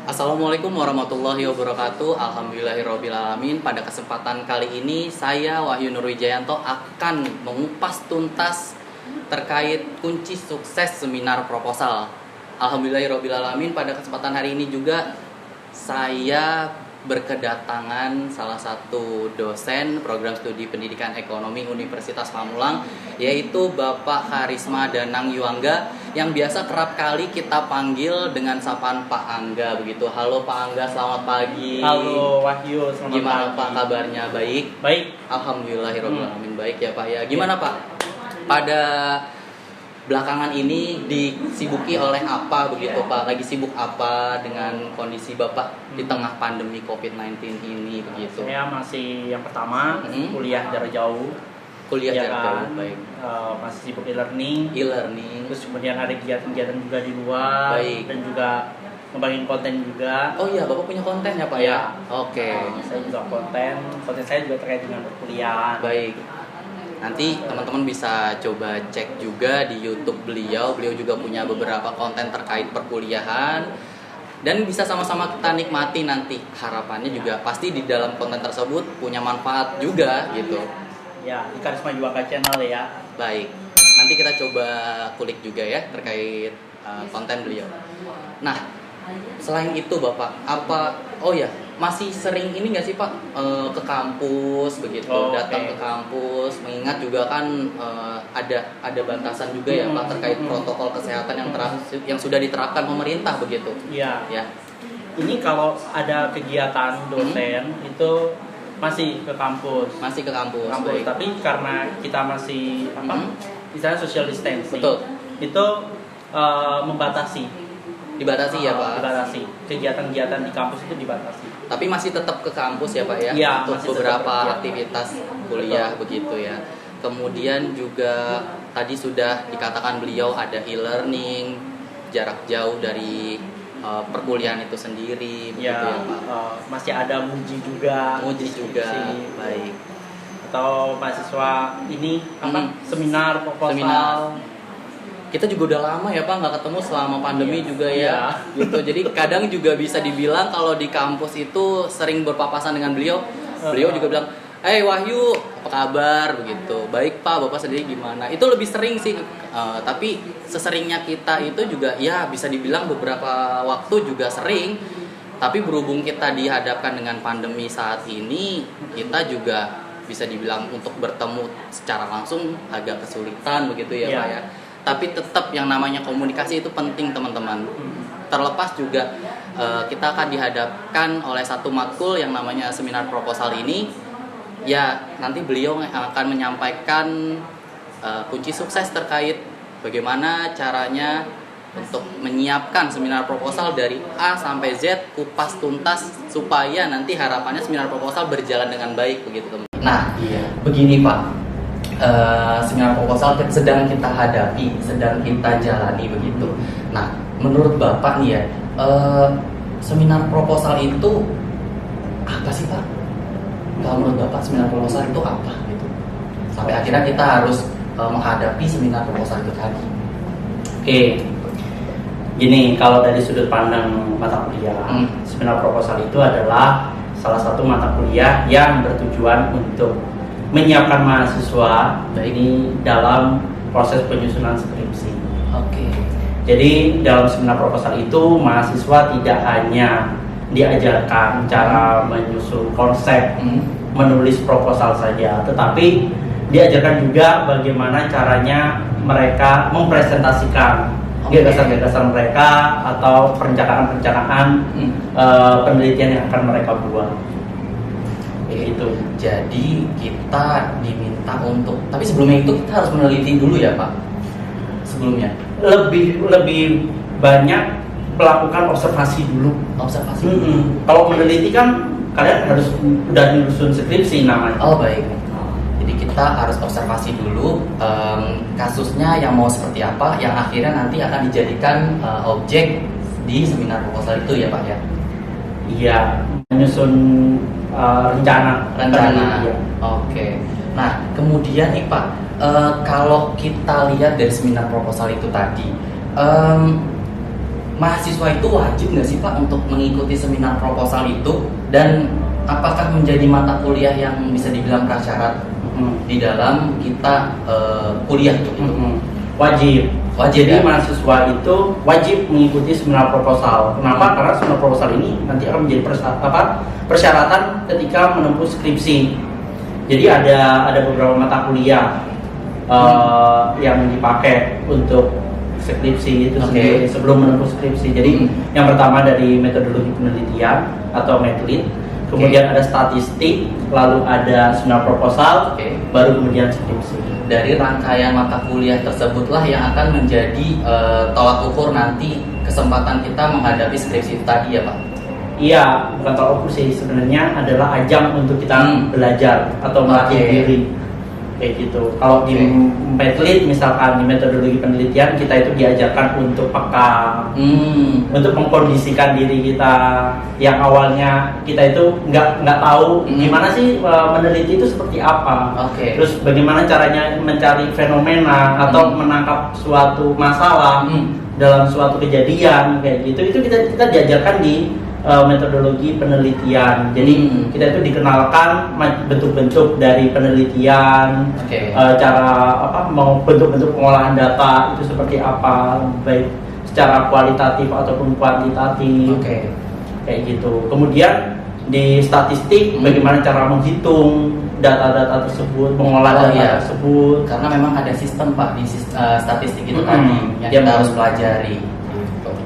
Assalamualaikum warahmatullahi wabarakatuh. Alhamdulillahirrabbilalamin. Pada kesempatan kali ini saya Wahyu Nurwijayanto akan mengupas tuntas terkait kunci sukses seminar proposal. Alhamdulillahirrabbilalamin. Pada kesempatan hari ini juga saya berkedatangan salah satu dosen program studi pendidikan ekonomi Universitas Pamulang, yaitu Bapak Karisma Danang Yuangga, yang biasa kerap kali kita panggil dengan sapaan Pak Angga begitu. Halo Pak Angga, selamat pagi. Halo Wahyu, selamat Gimana pagi. Pak kabarnya? Baik? Baik. Alhamdulillahirrahmanirrahim. Baik ya Pak ya. Gimana Pak? Pada belakangan ini disibuki oleh apa begitu Pak? Lagi sibuk apa dengan kondisi Bapak di tengah pandemi COVID-19 ini begitu? Saya masih yang pertama kuliah jarak jauh. Kuliah Ya jarak kan? jauh, baik. Masih sibuk e-learning. E-learning. Terus kemudian ada kegiatan-kegiatan juga di luar. Baik. Dan juga ngembangin konten juga. Oh iya, Bapak punya konten ya Pak ya? Oke. Saya juga konten saya juga terkait dengan perkuliahan. Baik. Nanti teman-teman bisa coba cek juga di YouTube beliau. Beliau juga punya beberapa konten terkait perkuliahan. Dan bisa sama-sama kita nikmati nanti. Harapannya juga pasti di dalam konten tersebut punya manfaat juga gitu. Ya, di Karisma Yuangga Channel ya. Baik. Nanti kita coba kulik juga ya terkait konten beliau. Nah, selain itu Bapak, masih sering ini nggak sih Pak ke kampus begitu, datang ke kampus, mengingat juga kan ada batasan juga ya Pak terkait protokol kesehatan yang sudah diterapkan pemerintah begitu. Iya. Ya. Ini kalau ada kegiatan dosen itu masih ke kampus. Masih ke kampus. Baik. Tapi karena kita masih misalnya social distancing. Betul. Itu membatasi. Dibatasi ya Pak. Dibatasi. Kegiatan-kegiatan di kampus itu dibatasi. Tapi masih tetap ke kampus ya Pak ya, Iya, untuk masih beberapa tetap, ya. aktivitas kuliah begitu ya. Kemudian juga tadi sudah dikatakan beliau ada e-learning jarak jauh dari perkuliahan itu sendiri begitu ya Pak. Masih ada muji juga. Muji juga. Skripsi. Baik. Atau mahasiswa ini seminar proposal. Seminar. Kita juga udah lama ya Pak nggak ketemu selama pandemi juga ya. Gitu. Jadi kadang juga bisa dibilang kalau di kampus itu sering berpapasan dengan beliau. Beliau juga bilang, Wahyu, apa kabar begitu. Baik Pak, Bapak sendiri gimana? Itu lebih sering sih. Tapi seseringnya kita itu juga ya bisa dibilang beberapa waktu juga sering. Tapi berhubung kita dihadapkan dengan pandemi saat ini, kita juga bisa dibilang untuk bertemu secara langsung agak kesulitan begitu ya Pak ya. Tapi tetap yang namanya komunikasi itu penting teman-teman. Terlepas juga kita akan dihadapkan oleh satu matkul yang namanya seminar proposal ini. Ya nanti beliau akan menyampaikan kunci sukses terkait bagaimana caranya untuk menyiapkan seminar proposal dari A sampai Z, kupas tuntas, supaya nanti harapannya seminar proposal berjalan dengan baik begitu teman. Nah, begini Pak. Seminar proposal sedang kita hadapi, sedang kita jalani begitu. Nah, menurut Bapak nih ya, seminar proposal itu apa sih Pak? Kalau menurut Bapak seminar proposal itu apa gitu? Sampai akhirnya kita harus menghadapi seminar proposal itu tadi. Oke. Gini, kalau dari sudut pandang mata kuliah, seminar proposal itu adalah salah satu mata kuliah yang bertujuan untuk menyiapkan mahasiswa ini dalam proses penyusunan skripsi. Oke. Jadi dalam seminar proposal itu mahasiswa tidak hanya diajarkan cara menyusun konsep, menulis proposal saja, tetapi diajarkan juga bagaimana caranya mereka mempresentasikan gagasan-gagasan mereka atau perencanaan-perencanaan penelitian yang akan mereka buat. Itu. Jadi kita diminta untuk, tapi sebelumnya itu kita harus meneliti dulu ya Pak. Sebelumnya. Lebih banyak melakukan observasi dulu. Observasi. Kalau meneliti kan kalian harus udah nyusun skripsi namanya. Oh baik. Jadi kita harus observasi dulu kasusnya yang mau seperti apa, yang akhirnya nanti akan dijadikan objek di seminar proposal itu ya Pak ya. Iya, menyusun rencana. Ya. Oke. Nah kemudian nih Pak, kalau kita lihat dari seminar proposal itu tadi, mahasiswa itu wajib nggak sih Pak untuk mengikuti seminar proposal itu, dan apakah menjadi mata kuliah yang bisa dibilang prasyarat di dalam kita kuliah gitu? Wajib. Wajib. Jadi ya? mahasiswa itu wajib mengikuti seminar proposal. Kenapa? Karena seminar proposal ini nanti akan menjadi persyaratan ketika menempuh skripsi. Jadi ada beberapa mata kuliah yang dipakai untuk skripsi itu sendiri sebelum menempuh skripsi. Jadi yang pertama dari metodologi penelitian atau metlit, kemudian ada statistik, lalu ada seminar proposal, baru kemudian skripsi. Dari rangkaian mata kuliah tersebutlah yang akan menjadi tolak ukur nanti kesempatan kita menghadapi skripsi itu tadi ya Pak? Iya, bukan tolak ukur sih, sebenarnya adalah ajang untuk kita belajar atau melatih diri. Kayak gitu. Kalau di metlit misalkan di metodologi penelitian kita itu diajarkan untuk peka, untuk mengkondisikan diri kita yang awalnya kita itu nggak tahu gimana sih meneliti itu seperti apa. Terus bagaimana caranya mencari fenomena atau menangkap suatu masalah dalam suatu kejadian kayak gitu. Itu kita diajarkan di metodologi penelitian. Jadi kita itu dikenalkan bentuk-bentuk dari penelitian, cara mau bentuk-bentuk pengolahan data itu seperti apa, baik secara kualitatif ataupun kuantitatif, kayak gitu. Kemudian di statistik bagaimana cara menghitung data-data tersebut, mengolah data tersebut. Karena memang ada sistem Pak di statistik itu tadi yang kita harus pelajari.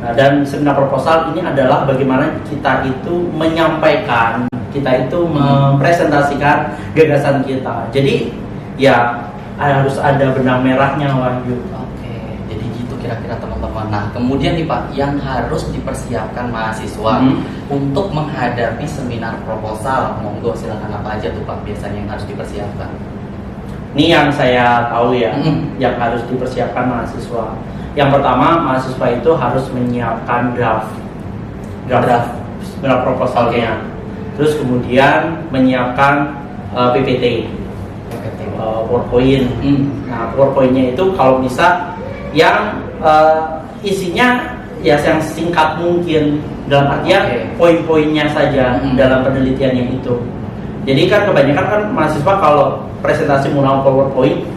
Nah, dan seminar proposal ini adalah bagaimana kita itu menyampaikan, kita itu mempresentasikan gagasan kita. Jadi ya harus ada benang merahnya Wahyu. Jadi gitu kira-kira teman-teman. Nah kemudian nih Pak, yang harus dipersiapkan mahasiswa untuk menghadapi seminar proposal, monggo silakan apa aja tuh Pak biasanya yang harus dipersiapkan? Ini yang saya tahu ya, yang harus dipersiapkan mahasiswa. Yang pertama, mahasiswa itu harus menyiapkan draft seminar proposalnya. Terus kemudian menyiapkan PPT, PowerPoint. Nah, PowerPointnya itu kalau bisa yang isinya ya yang singkat mungkin, dalam artian poin-poinnya saja dalam penelitiannya itu. Jadi kan kebanyakan kan mahasiswa kalau presentasi menggunakan PowerPoint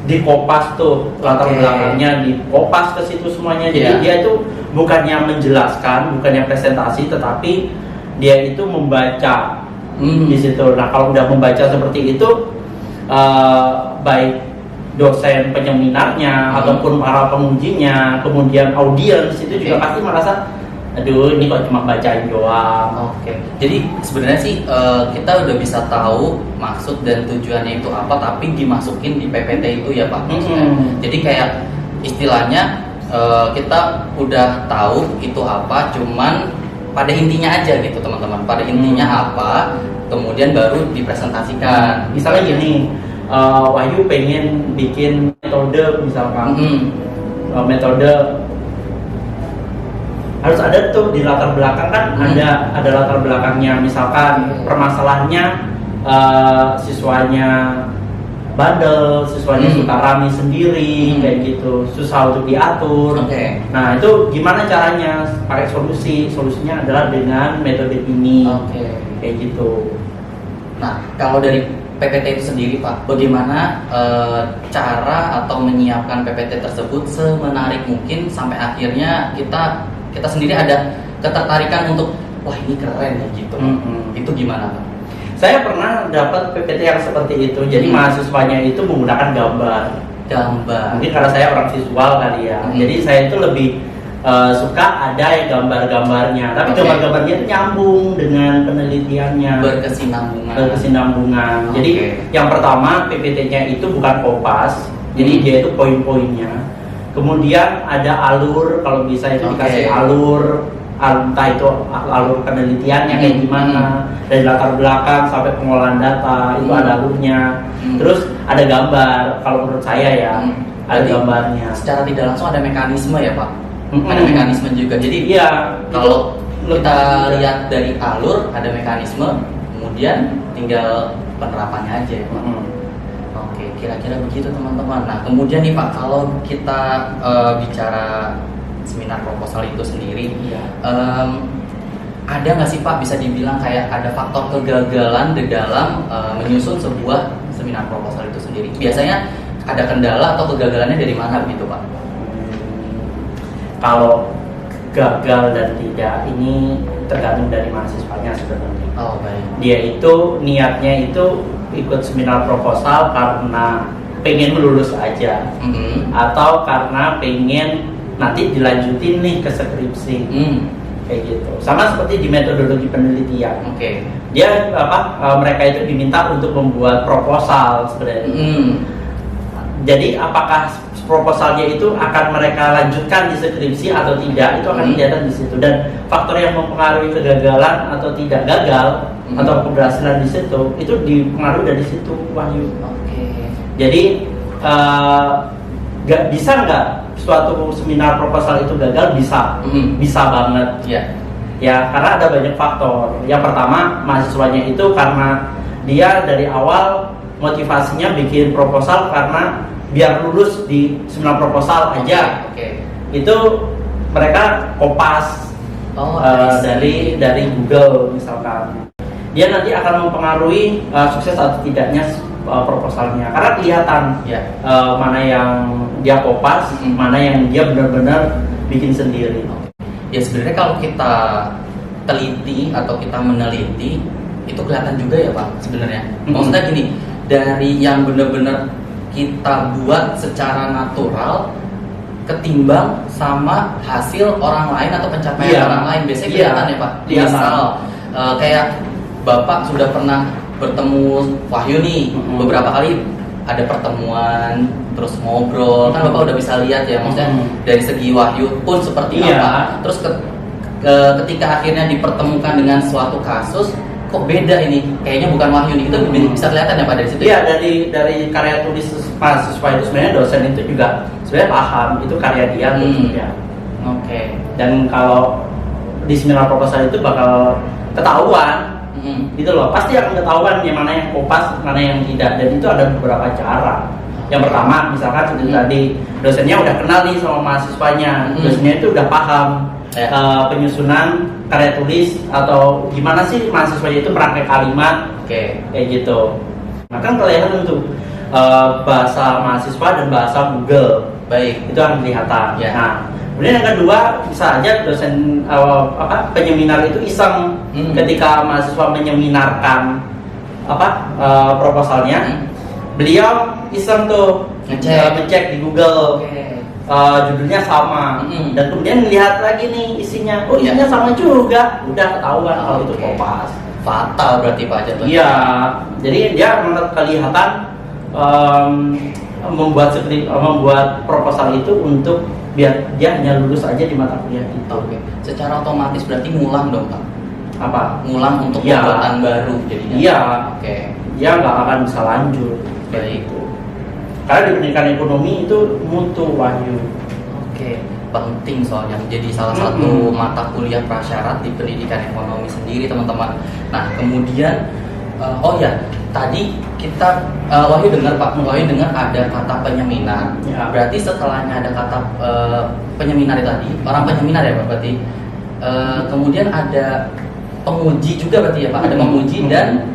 dikopas tuh latar belakangnya, dikopas ke situ semuanya. Jadi dia itu bukannya menjelaskan, bukannya presentasi, tetapi dia itu membaca di situ. Nah kalau udah membaca seperti itu, baik dosen penyeminarnya ataupun para pengujinya, kemudian audiens itu juga pasti merasa, aduh ini kok cuma bacain doang. Jadi sebenarnya sih kita udah bisa tahu maksud dan tujuannya itu apa, tapi dimasukin di PPT itu ya Pak. Jadi kayak istilahnya kita udah tahu itu apa, cuman pada intinya aja gitu teman-teman. Pada intinya apa, kemudian baru dipresentasikan. Misalnya gini, Wahyu pengen bikin metode misalkan, metode harus ada tuh di latar belakang kan, ada latar belakangnya, misalkan permasalahannya siswanya bandel, siswanya suka rame sendiri kayak gitu, susah untuk diatur. Nah itu gimana caranya pakai solusinya adalah dengan metode ini, kayak gitu. Nah kalau dari PPT itu sendiri Pak, bagaimana cara atau menyiapkan PPT tersebut semenarik mungkin sampai akhirnya kita sendiri ada ketertarikan untuk wah ini keren ya gitu. Itu gimana Pak? Saya pernah dapat PPT yang seperti itu. Jadi mahasiswanya itu menggunakan gambar. Mungkin karena saya orang visual kali ya. Jadi saya itu lebih suka ada yang gambar-gambarnya. Tapi gambar-gambarnya itu nyambung dengan penelitiannya. Berkesinambungan. Jadi yang pertama PPT-nya itu bukan kopas. Jadi dia itu poin-poinnya. Kemudian ada alur, kalau bisa itu dikasih alur, entah itu alur penelitiannya kayak gimana, dari latar belakang sampai pengolahan data itu ada alurnya. Terus ada gambar, kalau menurut saya ya ada gambarnya. Secara tidak langsung ada mekanisme ya Pak? Ada mekanisme juga. Jadi kalau kita lihat dari alur ada mekanisme, kemudian tinggal penerapannya aja ya Pak. Kira-kira begitu teman-teman. Nah kemudian nih Pak, kalau kita bicara seminar proposal itu sendiri. Iya. Ada nggak sih Pak bisa dibilang kayak ada faktor kegagalan di dalam menyusun sebuah seminar proposal itu sendiri? Biasanya ada kendala atau kegagalannya dari mana begitu Pak? Kalau gagal dan tidak ini tergantung dari mahasiswanya sebenarnya. Oh baik. Dia itu niatnya itu ikut seminar proposal karena pengen lulus aja, atau karena pengen nanti dilanjutin nih ke skripsi. Kayak gitu. Sama seperti di metodologi penelitian. Oke. Dia mereka itu diminta untuk membuat proposal sebenarnya. Jadi apakah proposalnya itu akan mereka lanjutkan di skripsi atau tidak, itu akan kelihatan di situ. Dan faktor yang mempengaruhi kegagalan atau tidak gagal atau keberhasilan di situ itu dipengaruhi dari situ, Wahyu. Oke. Jadi nggak suatu seminar proposal itu gagal? Bisa banget. Ya, karena ada banyak faktor. Yang pertama, mahasiswanya itu karena dia dari awal motivasinya bikin proposal karena biar lulus di seminar proposal aja. Itu mereka kopas dari Google misalkan. Dia nanti akan mempengaruhi sukses atau tidaknya proposalnya, karena kelihatan mana yang dia kopas, mana yang dia benar-benar bikin sendiri. Ya sebenarnya kalau kita teliti atau kita meneliti itu kelihatan juga ya Pak sebenarnya. Maksudnya gini, dari yang benar-benar kita buat secara natural ketimbang sama hasil orang lain atau pencapaian orang lain, biasanya kelihatan ya Pak. Misal kayak Bapak sudah pernah bertemu Wahyu nih beberapa kali, ada pertemuan terus ngobrol kan Bapak udah bisa lihat ya, maksudnya dari segi Wahyu pun seperti apa. Terus ketika akhirnya dipertemukan dengan suatu kasus, kok beda ini, kayaknya bukan Wahyu nih, itu bisa kelihatan ya Pak dari situ. Iya, dari karya tulis mahasiswa itu sebenarnya dosen itu juga sebenarnya paham itu karya dia tentunya. Oke. Dan kalau di seminar proposal itu bakal ketahuan. Gitu loh, pasti akan ketahuan yang mana yang kopas, mana yang tidak, dan itu ada beberapa cara. Yang pertama, misalkan seperti tadi dosennya udah kenal nih sama mahasiswanya, dosennya itu udah paham penyusunan karya tulis atau gimana sih mahasiswanya itu merangkai kalimat, kayak gitu. Nah kan kelihatan tuh bahasa mahasiswa dan bahasa Google, itu akan kelihatan. Nah, kemudian yang kedua, bisa aja dosen penyeminar itu iseng ketika mahasiswa menyeminarkan proposalnya, beliau iseng tuh ngecek di Google, judulnya sama, dan kemudian lihat lagi nih isinya, isinya sama juga, udah ketahuan kalau itu kopas. Fatal berarti Pak jatuhnya. Iya, jadi dia kelihatan membuat proposal itu untuk biar dia hanya lulus aja di mata kuliah itu. Secara otomatis berarti ngulang dong Pak? Apa? Ngulang untuk pembuatan baru jadinya? Iya. Dia nggak akan bisa lanjut. Baik. Karena di pendidikan ekonomi itu mutu, Wahyu. Penting soalnya menjadi salah satu mata kuliah prasyarat di pendidikan ekonomi sendiri teman-teman. Nah kemudian tadi kita Wahyu dengar Pak, Wahyu dengar ada kata penyeminar. Berarti setelahnya ada kata penyeminar tadi, orang penyeminar ya Pak berarti. Kemudian ada penguji juga berarti ya Pak, ada penguji dan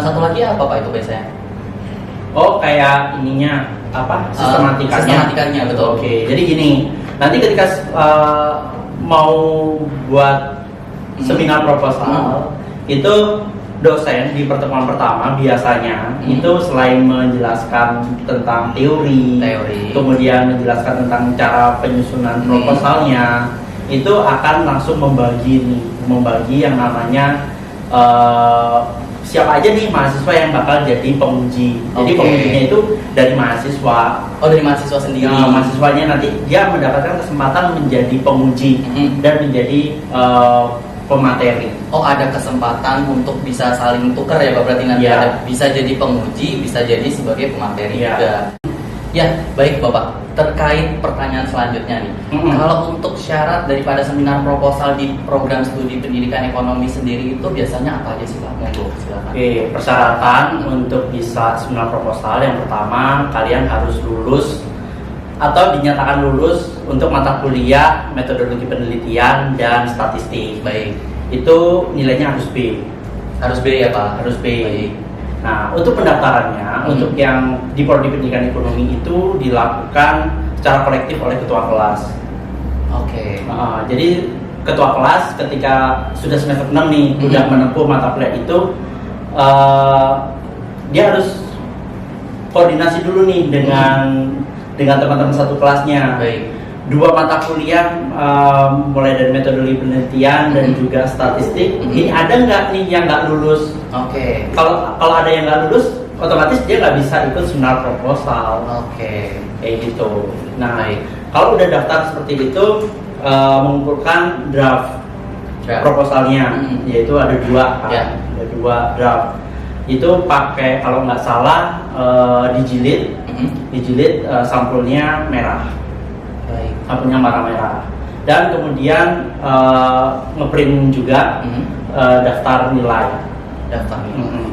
satu lagi apa Pak itu biasanya? Kayak ininya sistematikanya betul. Jadi gini, nanti ketika mau buat seminar proposal itu dosen di pertemuan pertama biasanya itu selain menjelaskan tentang teori, kemudian menjelaskan tentang cara penyusunan proposalnya, itu akan langsung membagi yang namanya siapa aja nih mahasiswa yang bakal jadi penguji. Jadi pengujinya itu dari mahasiswa. Dari mahasiswa sendiri. Mahasiswanya nanti dia mendapatkan kesempatan menjadi penguji dan menjadi pemateri. Ada kesempatan untuk bisa saling tukar ya Pak, berarti nanti bisa jadi penguji, bisa jadi sebagai pemateri juga. Ya, baik Bapak. Terkait pertanyaan selanjutnya nih, kalau untuk syarat daripada seminar proposal di program studi pendidikan ekonomi sendiri itu biasanya apa aja sih Pak? Monggo silakan. Persyaratan untuk bisa seminar proposal yang pertama kalian harus lulus atau dinyatakan lulus untuk mata kuliah metodologi penelitian dan statistik. Baik. Itu nilainya harus B. Harus B ya Pak? Harus B. Baik. Nah, untuk pendaftarannya, untuk yang di Prodi Pendidikan Ekonomi itu dilakukan secara kolektif oleh ketua kelas. Oke. Jadi ketua kelas ketika sudah semester 6 nih, udah menempuh mata kuliah itu, dia harus koordinasi dulu nih dengan teman-teman satu kelasnya. Baik. 2 mata kuliah, mulai dari metodologi penelitian dan juga statistik. Ini ada nggak nih yang nggak lulus? Oke. Kalau ada yang nggak lulus, otomatis dia nggak bisa ikut seminar proposal. Oke. Kayak gitu. Nah, kalau udah daftar seperti itu, mengumpulkan draft proposalnya, yaitu ada 2 kan? Ya. Ada 2 draft. Itu pakai, kalau nggak salah, dijilid, sampulnya merah. Baik. Sampulnya merah. Dan kemudian ngeprint juga daftar nilai. Daftar nilai.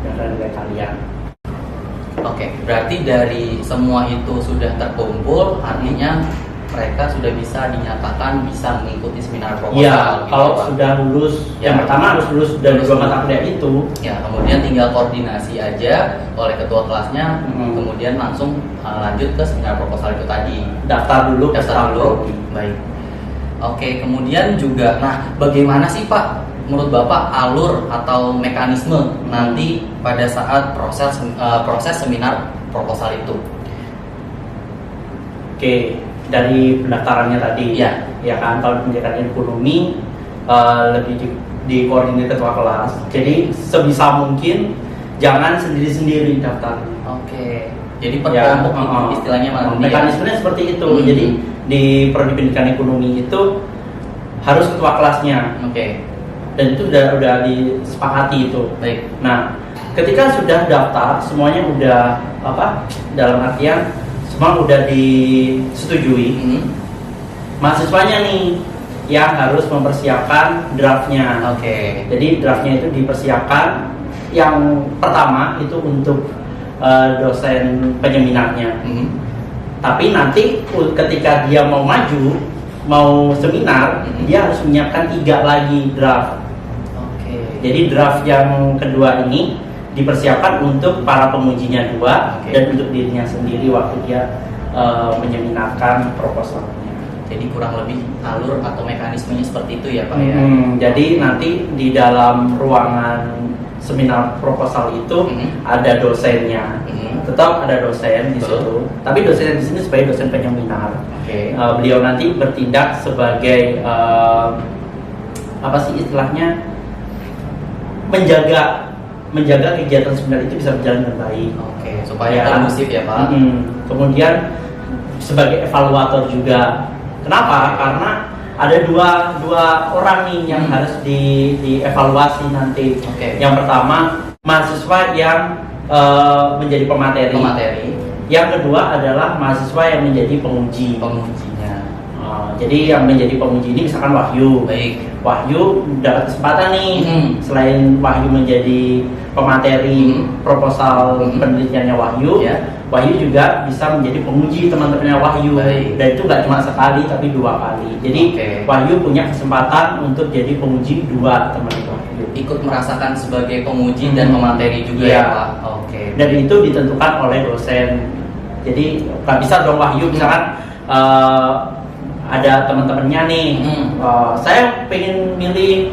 Daftar nilai kalian. Oke, berarti dari semua itu sudah terkumpul, artinya mereka sudah bisa dinyatakan bisa mengikuti seminar proposal. Iya, gitu, kalau Pak. sudah lulus, yang pertama harus lulus dari 2 mata kuliah itu. Ya, kemudian tinggal koordinasi aja oleh ketua kelasnya, kemudian langsung lanjut ke seminar proposal itu tadi. Daftar dulu. Baik. Oke, kemudian juga, nah bagaimana sih Pak, menurut Bapak alur atau mekanisme nanti pada saat proses seminar proposal itu? Oke, dari pendaftarannya tadi, ya kan, kalau pendidikan ekonomi lebih dikoordinir ketua kelas. Jadi sebisa mungkin jangan sendiri-sendiri daftar. Oke. Jadi per kelompok itu istilahnya mana? Mekanismenya seperti itu. Jadi di Prodi Pendidikan Ekonomi itu harus ketua kelasnya. Oke. Dan itu udah disepakati itu. Baik. Nah, ketika sudah daftar, semuanya udah dalam artian semua udah disetujui. Mahasiswanya nih yang harus mempersiapkan draftnya. Oke. Jadi draftnya itu dipersiapkan. Yang pertama itu untuk dosen penyeminarnya. Tapi nanti ketika dia mau maju, mau seminar, dia harus menyiapkan 3 lagi draft. Oke. Jadi draft yang kedua ini dipersiapkan untuk para pengujinya 2 dan untuk dirinya sendiri waktu dia menyeminarkan proposalnya. Jadi kurang lebih alur atau mekanismenya seperti itu ya Pak ya? Jadi nanti di dalam ruangan seminar proposal itu ada dosennya, tetap ada dosen di situ. Tapi dosen di sini sebagai dosen penyeminar. Beliau nanti bertindak sebagai apa sih istilahnya, menjaga kegiatan seminar itu bisa berjalan dengan baik. Oke, supaya kondusif ya Pak. Kemudian sebagai evaluator juga. Kenapa? Karena ada dua orang nih yang harus dievaluasi nanti. Yang pertama mahasiswa yang menjadi pemateri. Yang kedua adalah mahasiswa yang menjadi pengujinya. Jadi yang menjadi penguji ini misalkan Wahyu. Wahyu dapat kesempatan nih, selain Wahyu menjadi pemateri proposal penelitiannya Wahyu, Wahyu juga bisa menjadi penguji teman-temannya Wahyu. Dan itu nggak cuma sekali tapi 2 kali. Jadi Wahyu punya kesempatan untuk jadi penguji 2 teman Wahyu. Ikut merasakan sebagai penguji dan pemateri juga ya Pak. Dan itu ditentukan oleh dosen. Jadi nggak bisa dong Wahyu misalkan ada teman-temannya nih, saya pengen milih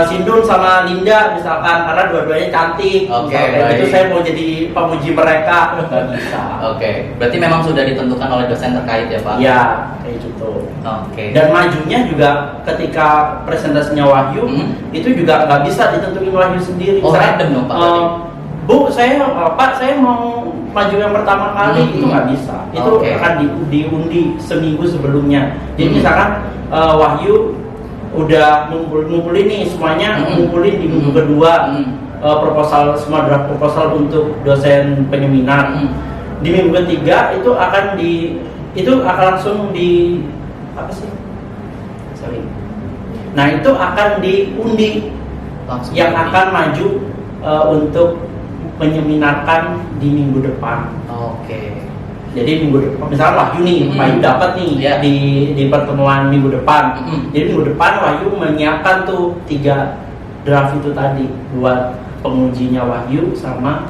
Sindun sama Linda misalkan karena dua-duanya cantik. Itu saya mau jadi penguji mereka, nggak bisa. Berarti memang sudah ditentukan oleh dosen terkait ya Pak? Iya, kayak gitu. Dan majunya juga ketika presentasinya Wahyu, itu juga nggak bisa ditentuin Wahyu sendiri. Random dong Pak? Bu, Pak, saya mau maju yang pertama kali, itu nggak bisa. Itu akan diundi seminggu sebelumnya. Jadi misalkan Wahyu udah ngumpulin nih semuanya, ngumpulin di minggu kedua semua draft proposal untuk dosen penyeminar. Di minggu ketiga itu akan langsung Nah, itu akan diundi yang akan maju untuk menyeminarkan di minggu depan. Jadi minggu depan, misalnya Wahyu nih, Wahyu dapat nih di pertemuan minggu depan. Jadi minggu depan Wahyu menyiapkan tuh 3 draft itu tadi buat pengujinya Wahyu sama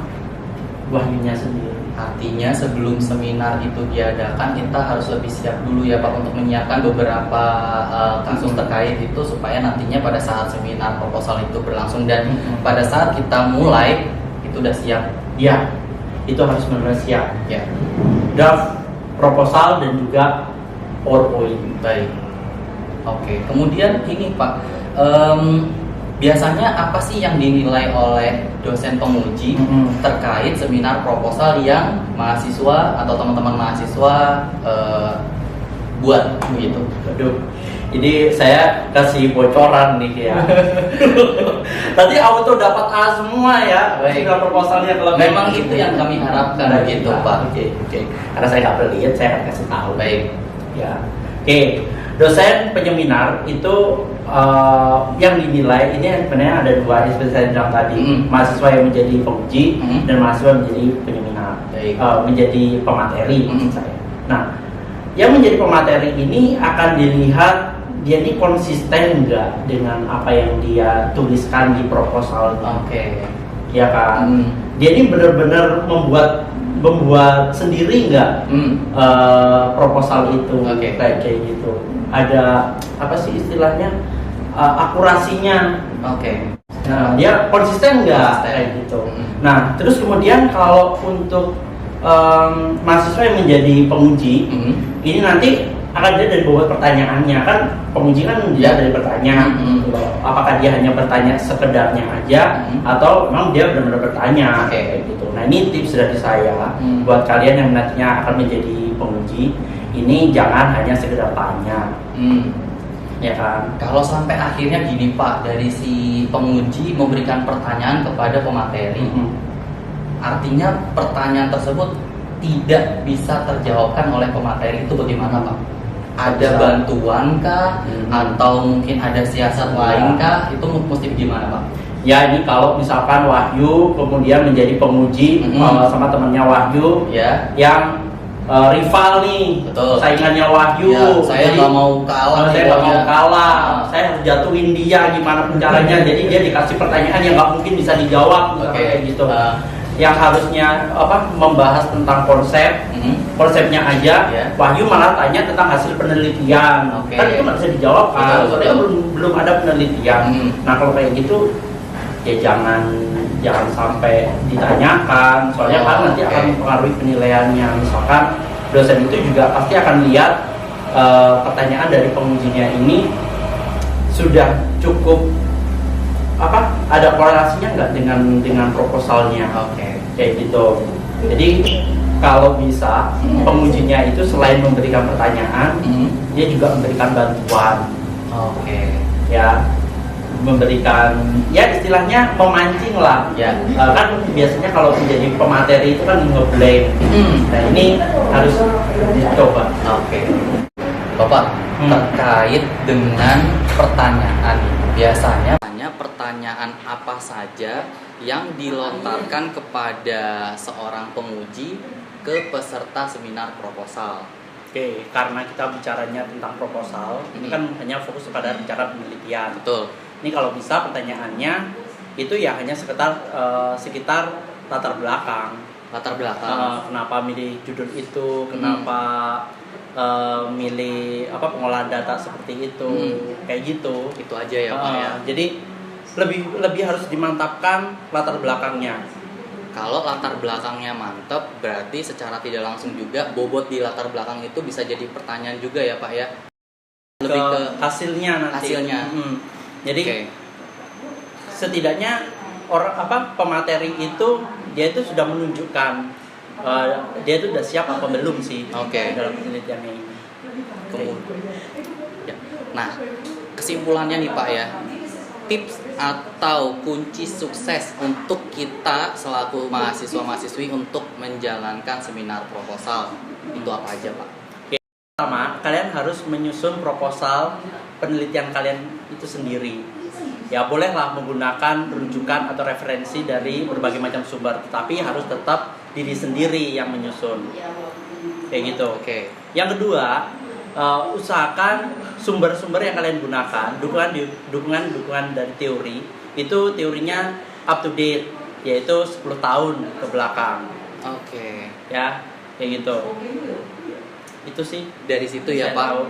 Wahyunya sendiri. Artinya sebelum seminar itu diadakan kita harus lebih siap dulu ya Pak untuk menyiapkan beberapa kasus terkait itu supaya nantinya pada saat seminar proposal itu berlangsung dan pada saat kita mulai itu udah siap. Ya, itu harus benar siap. Ya. Draft proposal dan juga PowerPoint. Baik. Oke. Kemudian ini Pak, biasanya apa sih yang dinilai oleh dosen penguji terkait seminar proposal yang mahasiswa atau teman-teman mahasiswa buat begitu? Aduh, ini saya kasih bocoran nih ya. Tadi auto dapat A semua ya. Seminar proposalnya kalau memang itu yang kami harapkan begitu Pak. Oke. Karena saya nggak pelit, saya akan kasih tahu. Baik. Ya. Oke. Dosen penyeminar itu yang dinilai ini sebenarnya ada 2 seperti saya bilang tadi, mahasiswa yang menjadi penguji dan mahasiswa yang menjadi penyeminar, menjadi pemateri saya. Nah, yang menjadi pemateri ini akan dilihat dia ini konsisten enggak dengan apa yang dia tuliskan di proposal. Oke. Ya kan? Dia ini benar-benar membuat sendiri enggak proposal itu kayak gitu. Ada apa sih istilahnya akurasinya. Nah, dia konsisten enggak kayak gitu. Nah, terus kemudian kalau untuk mahasiswa yang menjadi penguji ini nanti akan dia dari bobot pertanyaannya kan, penguji kan dia dari bertanya apakah dia hanya bertanya sekedarnya aja atau memang dia benar-benar bertanya kayak gitu. Nah, ini tips dari saya buat kalian yang nantinya akan menjadi penguji, ini jangan hanya sekedar tanya. Ya kan? Kalau sampai akhirnya gini Pak, dari si penguji memberikan pertanyaan kepada pemateri, artinya pertanyaan tersebut tidak bisa terjawabkan oleh pemateri, itu bagaimana Pak? Ada bantuan kah? Atau mungkin ada siasat lain kah? Itu mesti gimana Pak? Ya, ini kalau misalkan Wahyu kemudian menjadi penguji sama temannya Wahyu yang rival nih, saingannya Wahyu. Saya nggak mau kalah. Saya harus jatuhin dia gimana pun caranya. Jadi dia dikasih pertanyaan yang nggak mungkin bisa dijawab, kayak gitu. Yang harusnya membahas tentang konsepnya aja, Wahyu malah tanya tentang hasil penelitian. Kan itu nggak bisa dijawab kan, soalnya belum ada penelitian. Nah, kalau kayak gitu ya jangan sampai ditanyakan, soalnya kan nanti akan mempengaruhi penilaiannya. Misalkan dosen itu juga pasti akan lihat pertanyaan dari pengujinya ini sudah cukup ada korelasinya nggak dengan proposalnya, kayak gitu. Jadi kalau bisa pengujinya itu selain memberikan pertanyaan, dia juga memberikan bantuan. Ya, memberikan istilahnya memancing lah kan biasanya kalau menjadi pemateri itu kan ngeblame. Nah, ini harus dicoba. Bapak, terkait dengan pertanyaan, biasanya pertanyaan apa saja yang dilontarkan kepada seorang penguji ke peserta seminar proposal? Karena kita bicaranya tentang proposal, ini kan hanya fokus pada bicara penelitian. Betul. Ini kalau bisa pertanyaannya itu ya hanya sekitar latar belakang. Kenapa milih judul itu? Kenapa milih pengolahan data seperti itu? Kayak gitu. Itu aja ya Pak ya. Jadi lebih harus dimantapkan latar belakangnya. Kalau latar belakangnya mantap, berarti secara tidak langsung juga bobot di latar belakang itu bisa jadi pertanyaan juga ya Pak ya. Lebih ke hasilnya nanti. Jadi setidaknya pemateri itu dia itu sudah menunjukkan dia itu sudah siap apa belum sih dalam penelitiannya ini. Nah, kesimpulannya nih Pak ya, tips atau kunci sukses untuk kita selaku mahasiswa-mahasiswi untuk menjalankan seminar proposal itu apa aja Pak? Pertama, kalian harus menyusun proposal penelitian kalian itu sendiri. Ya, bolehlah menggunakan rujukan atau referensi dari berbagai macam sumber, tetapi harus tetap diri sendiri yang menyusun. kayak gitu. Oke. Yang kedua, usahakan sumber-sumber yang kalian gunakan, dukungan dari teori itu teorinya up to date, yaitu 10 tahun ke belakang. Oke. Ya, kayak gitu. Itu sih Dari situ ya saya Pak, tahu.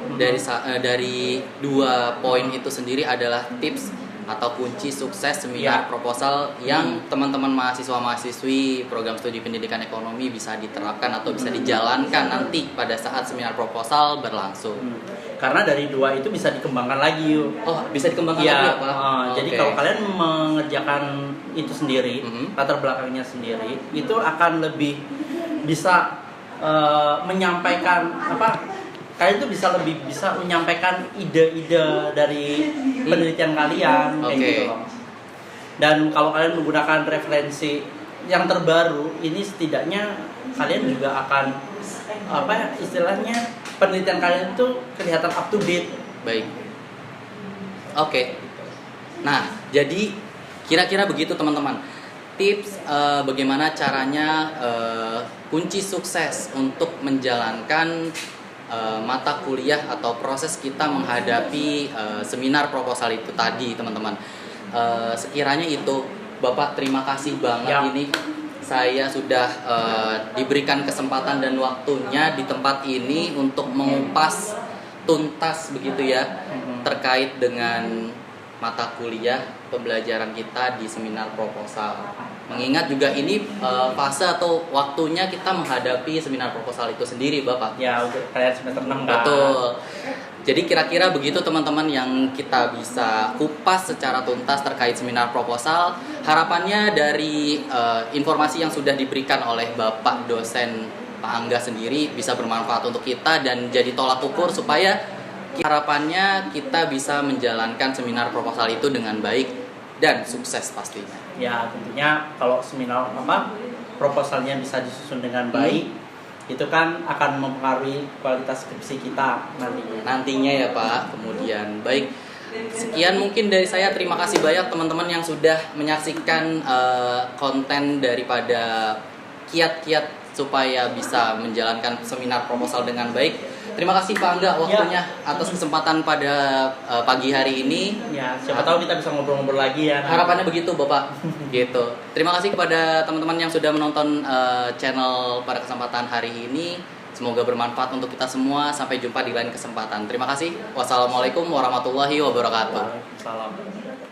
dari 2 poin itu sendiri adalah tips atau kunci sukses seminar Ya. proposal yang teman-teman mahasiswa-mahasiswi program studi pendidikan ekonomi bisa diterapkan atau bisa dijalankan nanti pada saat seminar proposal berlangsung. Karena dari 2 itu bisa dikembangkan lagi yuk. Oh, bisa dikembangkan Iya, lagi ya Pak? jadi Oke. kalau kalian mengerjakan itu sendiri, Mhm. latar belakangnya sendiri, itu akan lebih bisa menyampaikan kalian itu lebih bisa menyampaikan ide-ide dari penelitian kalian, kayak Oke. gitu loh. Dan kalau kalian menggunakan referensi yang terbaru, ini setidaknya kalian juga akan istilahnya penelitian kalian itu kelihatan up to date. Baik. Oke. Nah, jadi kira-kira begitu teman-teman. Tips bagaimana caranya kunci sukses untuk menjalankan mata kuliah atau proses kita menghadapi seminar proposal itu tadi, teman-teman. Sekiranya itu, Bapak terima kasih banget Ya. ini saya sudah diberikan kesempatan dan waktunya di tempat ini untuk mengupas tuntas begitu ya terkait dengan mata kuliah pembelajaran kita di seminar proposal. Mengingat juga ini fase atau waktunya kita menghadapi seminar proposal itu sendiri, Bapak. Ya, udah kalian semester 6 kan. Betul. Jadi kira-kira begitu teman-teman yang kita bisa kupas secara tuntas terkait seminar proposal. Harapannya dari informasi yang sudah diberikan oleh Bapak dosen Pak Angga sendiri bisa bermanfaat untuk kita dan jadi tolak ukur supaya harapannya kita bisa menjalankan seminar proposal itu dengan baik dan sukses pastinya. Ya, tentunya kalau seminar proposalnya bisa disusun dengan baik, itu kan akan mempengaruhi kualitas skripsi kita Nantinya ya Pak. Kemudian baik, sekian mungkin dari saya. Terima kasih banyak teman-teman yang sudah menyaksikan konten daripada kiat-kiat supaya bisa menjalankan seminar proposal dengan baik. Terima kasih Pak Angga waktunya atas kesempatan pada pagi hari ini. Ya, siapa tahu kita bisa ngobrol-ngobrol lagi ya. Harapannya begitu Bapak. Gitu. Terima kasih kepada teman-teman yang sudah menonton channel pada kesempatan hari ini. Semoga bermanfaat untuk kita semua. Sampai jumpa di lain kesempatan. Terima kasih. Wassalamualaikum warahmatullahi wabarakatuh. Waalaikumsalam.